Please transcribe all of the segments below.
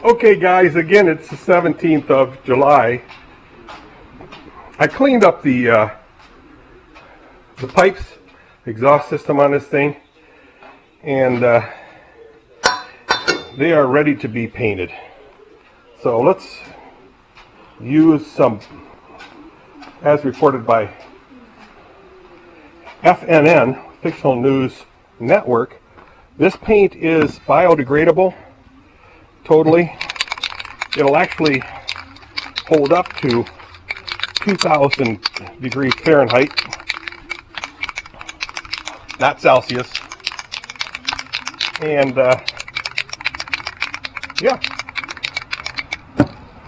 Okay guys, again it's the 17th of July. I cleaned up the pipes, exhaust system on this thing, and they are ready to be painted. So let's use some, as reported by FNN, Fictional News Network, this paint is biodegradable totally. It'll actually hold up to 2,000 degrees Fahrenheit, not Celsius. And yeah,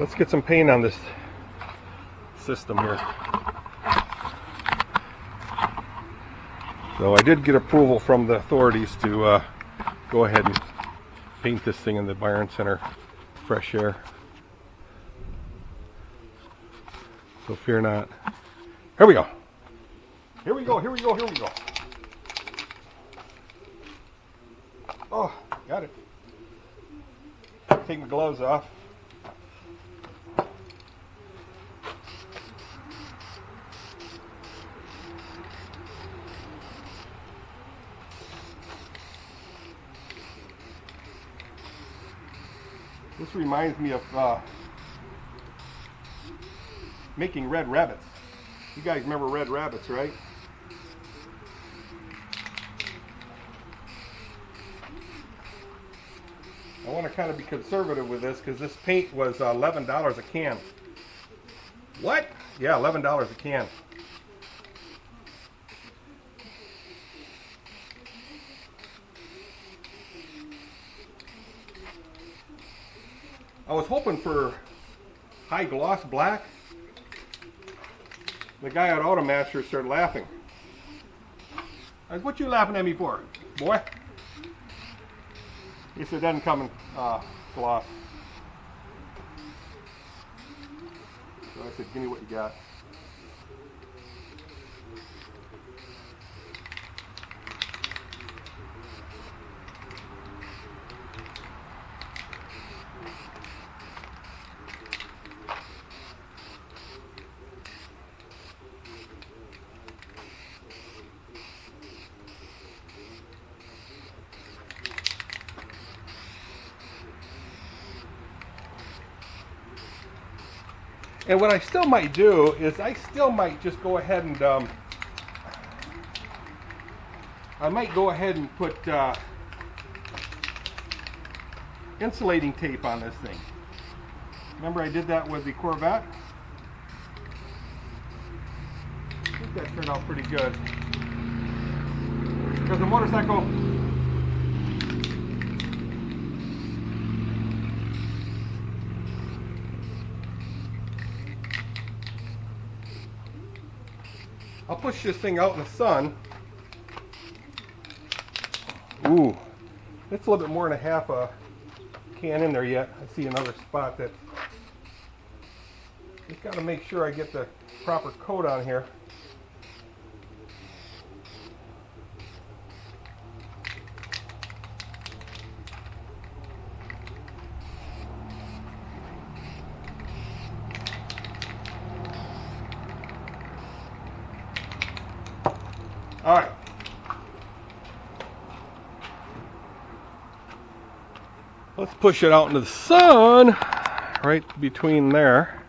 let's get some paint on this system here. So I did get approval from the authorities to go ahead and paint this thing in the Byron Center fresh air. So fear not. Here we go. Here we go, here we go, here we go. Oh, got it. Take my gloves off. This reminds me of making red rabbits. You guys remember red rabbits, right? I want to kind of be conservative with this because this paint was $11 a can. What? Yeah, $11 a can. I was hoping for high gloss black. The guy at Automaster started laughing. I said, "What you laughing at me for, boy?" He said, "It doesn't come in gloss." So I said, "Give me what you got." And what I still might do is I still might just go ahead and I might go ahead and put insulating tape on this thing. Remember I did that with the Corvette? I think that turned out pretty good. Because the motorcycle, I'll push this thing out in the sun. Ooh, it's a little bit more than a half a can in there yet. I see another spot that, just got to make sure I get the proper coat on here. All right. Let's push it out into the sun, right between there.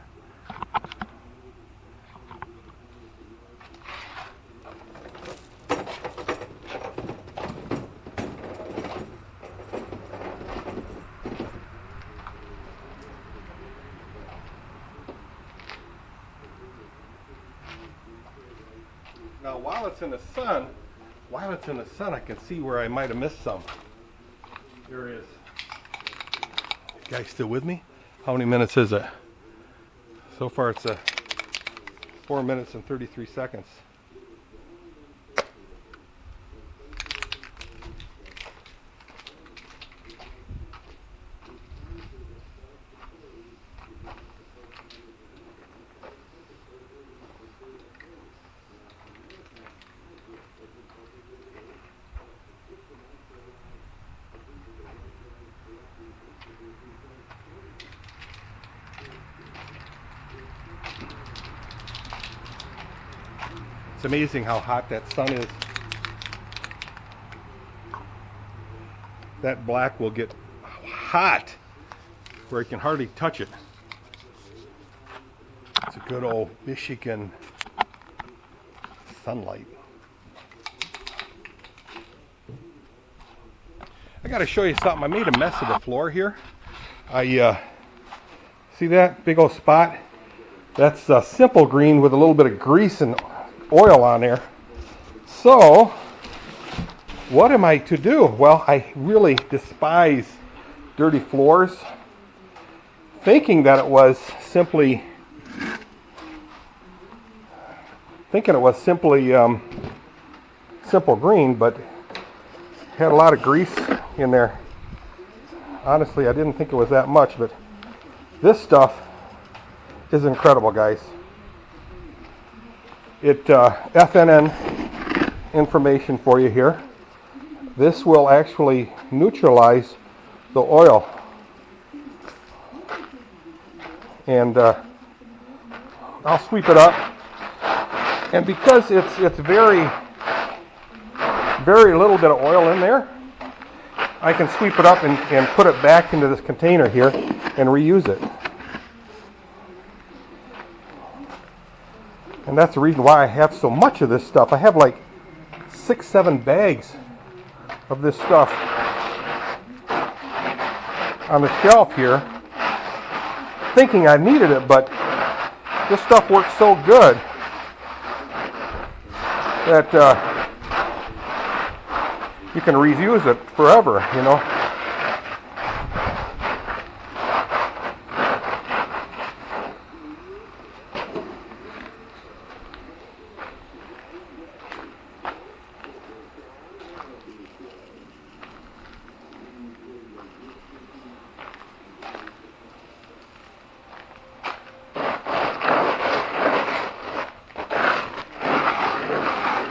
Now while it's in the sun, I can see where I might have missed some. There it is. You guys still with me? How many minutes is it? So far it's 4 minutes and 33 seconds. It's amazing how hot that sun is. That black will get hot where you can hardly touch it. It's a good old Michigan sunlight. I got to show you something. I made a mess of the floor here. See that big old spot? That's simple green with a little bit of grease and oil on there. So, what am I to do? Well, I really despise dirty floors. Thinking that it was simply simple green, but had a lot of grease in there. Honestly, I didn't think it was that much, but this stuff is incredible, guys. It FNN information for you here. This will actually neutralize the oil, and I'll sweep it up. And because it's very little bit of oil in there, I can sweep it up and put it back into this container here and reuse it. And that's the reason why I have so much of this stuff. I have like 6-7 bags of this stuff on the shelf here, thinking I needed it, but this stuff works so good that you can reuse it forever, you know.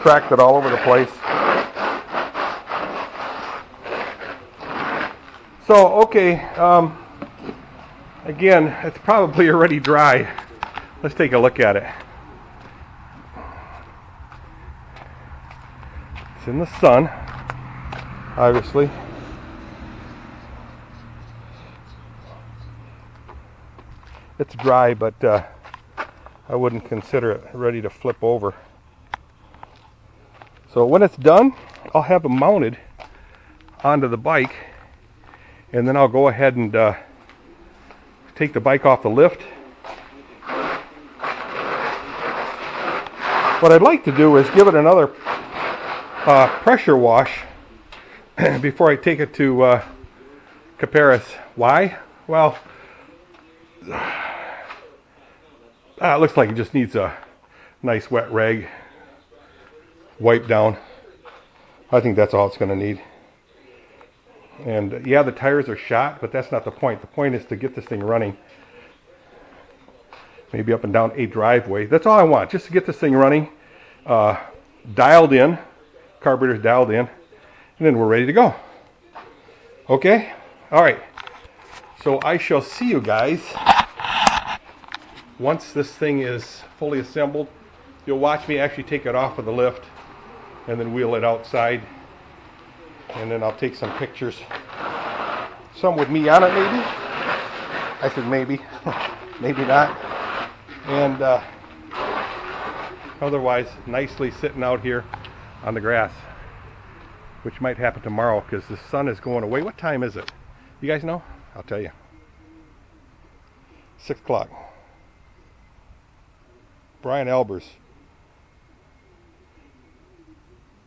Cracked it all over the place. So, okay, again, it's probably already dry. Let's take a look at it. It's in the sun, obviously. It's dry, but I wouldn't consider it ready to flip over. So when it's done, I'll have it mounted onto the bike, and then I'll go ahead and take the bike off the lift. What I'd like to do is give it another pressure wash before I take it to Caparis. Why? Well, it looks like it just needs a nice wet rag wipe down. I think that's all it's going to need. And yeah, the tires are shot, but that's not the point. The point is to get this thing running. Maybe up and down a driveway. That's all I want, just to get this thing running, dialed in, carburetor's dialed in, and then we're ready to go. Okay? All right. So I shall see you guys once this thing is fully assembled. You'll watch me actually take it off of the lift and then wheel it outside, and then I'll take some pictures, some with me on it maybe. I said maybe, maybe not. And otherwise nicely sitting out here on the grass, which might happen tomorrow because the sun is going away. What time is it? You guys know? I'll tell you. 6 o'clock. Brian Albers.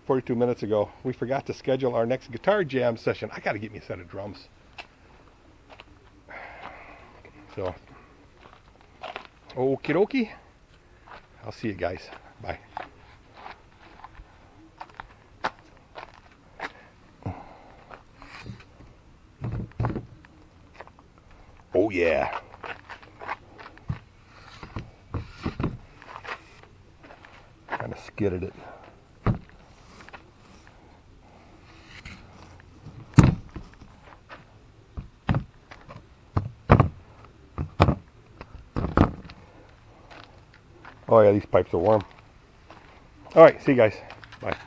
42 minutes ago, we forgot to schedule our next guitar jam session. I got to get me a set of drums. So, okie dokie. I'll see you guys. Bye. Oh yeah. Kind of skidded it. Oh yeah, these pipes are warm. All right, see you guys. Bye.